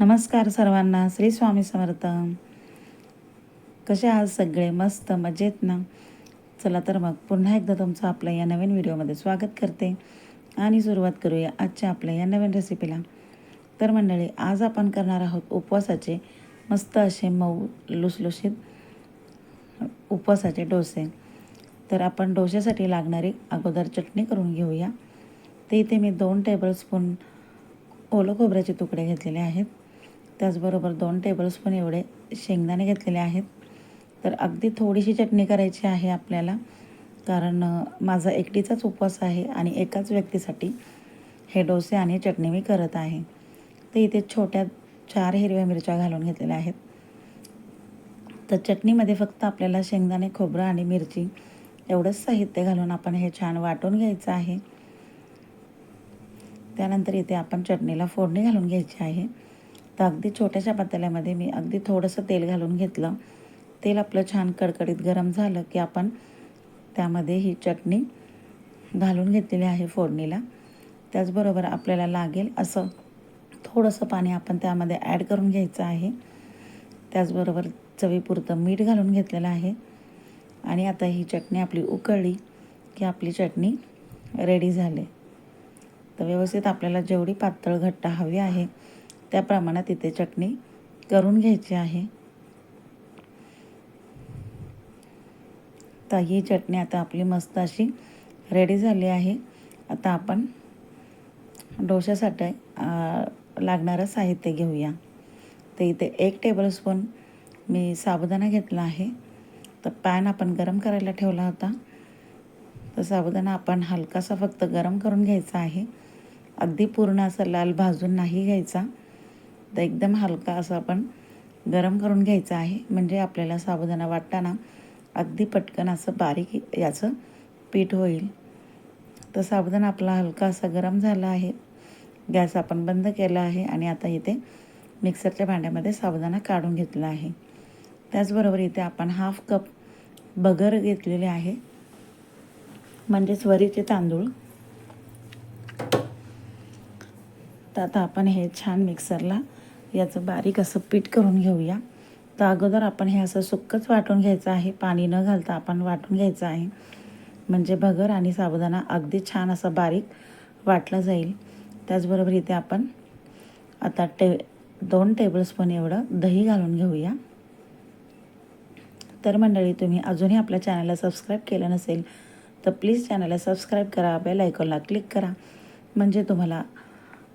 नमस्कार सर्वांना, श्री स्वामी समर्थ. कसे आहात सगळे? मस्त मजेत ना? चला तर मग पुन्हा एकदा तुमचं आपल्या या नवीन व्हिडिओमध्ये स्वागत करते आणि सुरुवात करूया आजच्या आपल्या या नवीन रेसिपीला. तर मंडळी, आज आपण करणार आहोत उपवासाचे मस्त असे मऊ लुसलुशीत उपवासाचे डोसे. तर आपण डोश्यासाठी लागणारी अगोदर चटणी करून घेऊया. ते इथे मी 2 टेबलस्पून ओलं खोबऱ्याचे तुकडे घेतलेले आहेत. त्याचबरोबर 2 टेबलस्पून एवढे शेंगदाणे घेतलेले आहेत. तर अगदी थोडीशी चटणी करायची आहे आपल्याला, कारण माझा एकटीचाच उपवास आहे आणि एकाच व्यक्तीसाठी हे डोसे आणि चटणी मी करत आहे. तर इथे छोट्या 4 हिरव्या मिरच्या घालून घेतलेल्या आहेत. तर चटणीमध्ये फक्त आपल्याला शेंगदाणे, खोबरं आणि मिरची एवढंच साहित्य घालून आपण हे छान वाटून घ्यायचं आहे. त्यानंतर इथे आपण चटणीला फोडणी घालून घ्यायची आहे. तर अगदी छोट्याशा पातेल्यामध्ये मी अगदी थोडंसं तेल घालून घेतलं. तेल आपलं छान कडकडीत गरम झालं की आपण त्यामध्ये ही चटणी घालून घेतलेली आहे फोडणीला. त्याचबरोबर आपल्याला लागेल असं थोडंसं पाणी आपण त्यामध्ये ॲड करून घ्यायचं आहे. त्याचबरोबर चवीपुरतं मीठ घालून घेतलेलं आहे. आणि आता ही चटणी आपली उकळली की आपली चटणी रेडी झाली. तर व्यवस्थित आपल्याला जेवढी पातळ घट्ट हवी आहे त्या प्रमाणात इथे चटणी करून घ्यायची आहे. तर ही चटणी आता आपली मस्त अशी रेडी झाली आहे. आता आपण डोश्यासाठी लागणारं साहित्य घेऊया. तर इथे 1 टेबलस्पून मी साबुदाणा घेतला आहे. तर पॅन आपण गरम करायला ठेवला होता. तर साबुदाणा आपण हलकासा फक्त गरम करून घ्यायचा आहे. अगदी पूर्ण असं लाल भाजून नाही घ्यायचा. तर एकदम हलका असं आपण गरम करून घ्यायचा आहे, म्हणजे आपल्याला साबुदाणा वाटताना अगदी पटकन असं बारीक याचं पीठ होईल. तर साबुदाणा आपला हलका असा गरम झाला आहे. गॅस आपण बंद केला आहे आणि आता इथे मिक्सरच्या भांड्यामध्ये साबुदाणा काढून घेतला आहे. त्याचबरोबर इथे आपण 1/2 कप बगर घेतलेले आहे, म्हणजेच वरीचे तांदूळ. तर आता आपण हे छान मिक्सरला याचं बारीक असं पीठ करून घेऊया. तर अगोदर आपण हे असं सुक्कच वाटून घ्यायचं आहे, पाणी न घालता आपण वाटून घ्यायचं आहे, म्हणजे बगर आणि साबुदाणा अगदी छान असा बारीक वाटला जाईल. त्याचबरोबर इथे आपण आता 2 टेबलस्पून एवढं दही घालून घेऊया. तर मंडळी, तुम्ही अजूनही आपल्या चॅनलला सबस्क्राईब केलं नसेल तर प्लीज चॅनलला सबस्क्राईब करा, बेल आयकॉनला क्लिक करा, म्हणजे तुम्हाला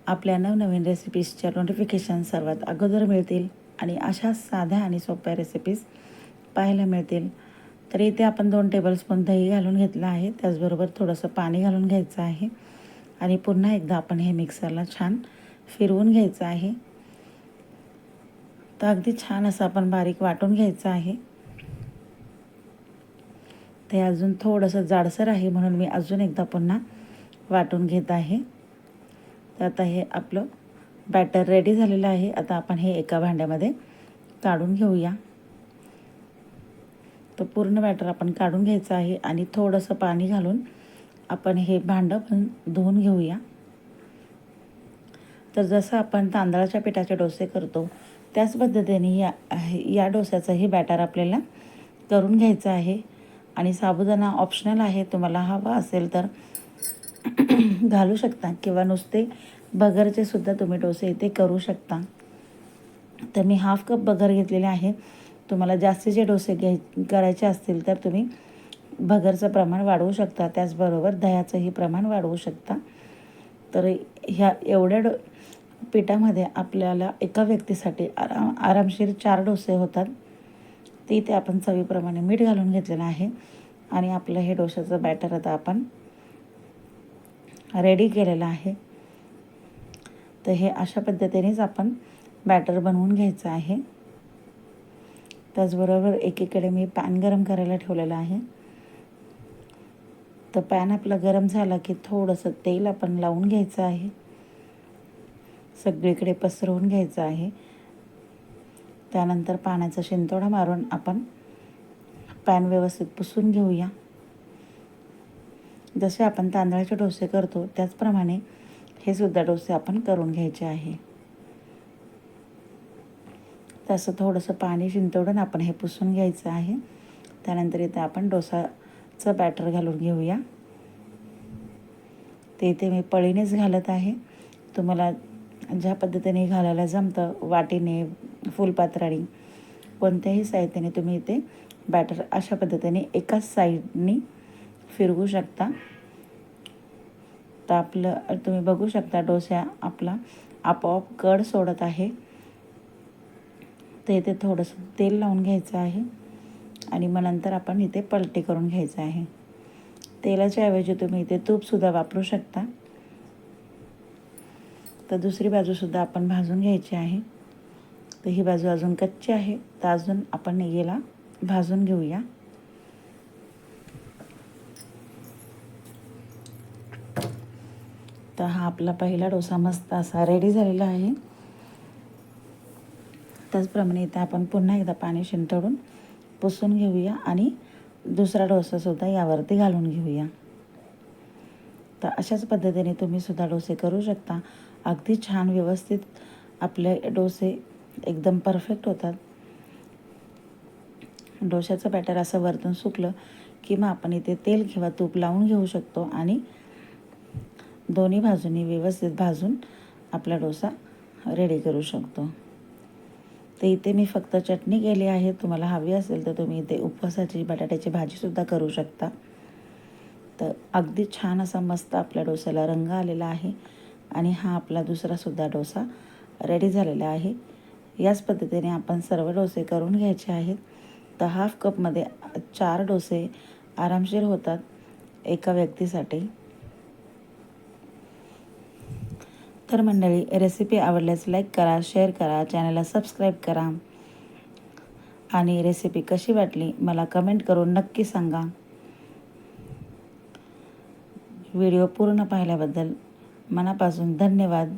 आपल्या नवनवीन रेसिपीजच्या नोटिफिकेशन सर्वात अगोदर मिळतील आणि अशा साध्या आणि सोप्या रेसिपीज पाहायला मिळतील. तर इथे आपण 2 टेबलस्पून दही घालून घेतलं आहे. त्याचबरोबर थोडंसं पाणी घालून घ्यायचं आहे आणि पुन्हा एकदा आपण हे मिक्सरला छान फिरवून घ्यायचं आहे. तर अगदी छान असं आपण बारीक वाटून घ्यायचं आहे. ते अजून थोडंसं जाडसर आहे, म्हणून मी अजून एकदा पुन्हा वाटून घेत आहे. तर आता हे आपलं बॅटर रेडी झालेलं आहे. आता आपण हे एका भांड्यामध्ये काढून घेऊया. तर पूर्ण बॅटर आपण काढून घ्यायचं आहे आणि थोडंसं पाणी घालून आपण हे भांडं पण धुवून घेऊया. तर जसं आपण तांदळाच्या पिठाचे डोसे करतो त्याच पद्धतीने या डोस्याचंही बॅटर आपल्याला करून घ्यायचं आहे. आणि साबुदाणा ऑप्शनल आहे, तुम्हाला हवा असेल तर घालू शकता किंवा नुसते बगरचे सुद्धा तुम्ही डोसे इथे करू शकता. तर मी 1/2 कप बगर घेतलेले आहे. तुम्हाला जास्तीचे डोसे करायचे असतील तर तुम्ही बगरचं प्रमाण वाढवू शकता, त्याचबरोबर दह्याचंही प्रमाण वाढवू शकता. तर ह्या एवढ्या पिठामध्ये आपल्याला एका व्यक्तीसाठी आरामशीर 4 डोसे होतात. ते इथे आपण चवीप्रमाणे मीठ घालून घेतलेलं आहे आणि आपलं हे डोश्याचं बॅटर आता आपण रेडी केलेलं आहे. तर हे अशा पद्धतीनेच आपण बॅटर बनवून घ्यायचं आहे. त्याचबरोबर एकीकडे मी पॅन गरम करायला ठेवलेलं आहे. तर पॅन आपला गरम झाला की थोडंसं तेल आपण लावून घ्यायचं आहे, सगळीकडे पसरवून घ्यायचं आहे. त्यानंतर पाण्याचा शिंतोडा मारून आपण पॅन व्यवस्थित पुसून घेऊया. जसे आपण तांदळाचे डोसे करतो त्याचप्रमाणे हे सुद्धा डोसे आपण करून घ्यायचे आहे. तर असं थोडंसं पाणी शिंतोडून आपण हे पुसून घ्यायचं आहे. त्यानंतर इथे आपण डोसाचं बॅटर घालून घेऊया. ते इथे मी पळीनेच घालत आहे. तुम्हाला ज्या पद्धतीने घालायला जमतं, वाटीने, फुलपात्राने, कोणत्याही साहित्याने तुम्ही इथे बॅटर अशा पद्धतीने एकाच साईडनी फिरवू शकता. तर आपलं तुम्ही बघू शकता डोसा आपला आपोआप कड सोडत आहे. ते इथे थोडंसं तेल लावून घ्यायचं आहे आणि मग नंतर आपण इथे पलटी करून घ्यायचं आहे. तेलाच्या ऐवजी तुम्ही इथे तूपसुद्धा वापरू शकता. तर दुसरी बाजूसुद्धा आपण भाजून घ्यायची आहे. तर ही बाजू अजून कच्ची आहे, तर अजून आपण याला भाजून घेऊया. तर हा आपला पहिला डोसा मस्त असा रेडी झालेला आहे. त्याचप्रमाणे इथे आपण पुन्हा एकदा पाणी शिंतोडून पुसून घेऊया आणि दुसरा डोसासुद्धा यावरती घालून घेऊया. तर अशाच पद्धतीने तुम्ही सुद्धा डोसे करू शकता. अगदी छान व्यवस्थित आपले डोसे एकदम परफेक्ट होतात. डोशाचं बॅटर असं वरतून सुकलं की मग आपण इथे तेल किंवा तूप लावून घेऊ शकतो आणि दोन्ही बाजूंनी व्यवस्थित भाजून आपला डोसा रेडी करू शकतो. तर इथे मी फक्त चटणी केली आहे. तुम्हाला हवी असेल तर तुम्ही इथे उपवासाची बटाट्याची भाजीसुद्धा करू शकता. तर अगदी छान असा मस्त आपल्या डोस्याला रंग आलेला आहे आणि हा आपला दुसरासुद्धा डोसा रेडी झालेला आहे. याच पद्धतीने आपण सर्व डोसे करून घ्यायचे आहेत. तर हाफ कपमध्ये 4 डोसे आरामशीर होतात एका व्यक्तीसाठी. तर मंडळी, रेसिपी आवडल्यास लाईक करा, शेअर करा, चॅनलला सबस्क्राईब करा आणि रेसिपी कशी वाटली मला कमेंट करून नक्की सांगा. व्हिडिओ पूर्ण पाहिल्याबद्दल मनापासून धन्यवाद.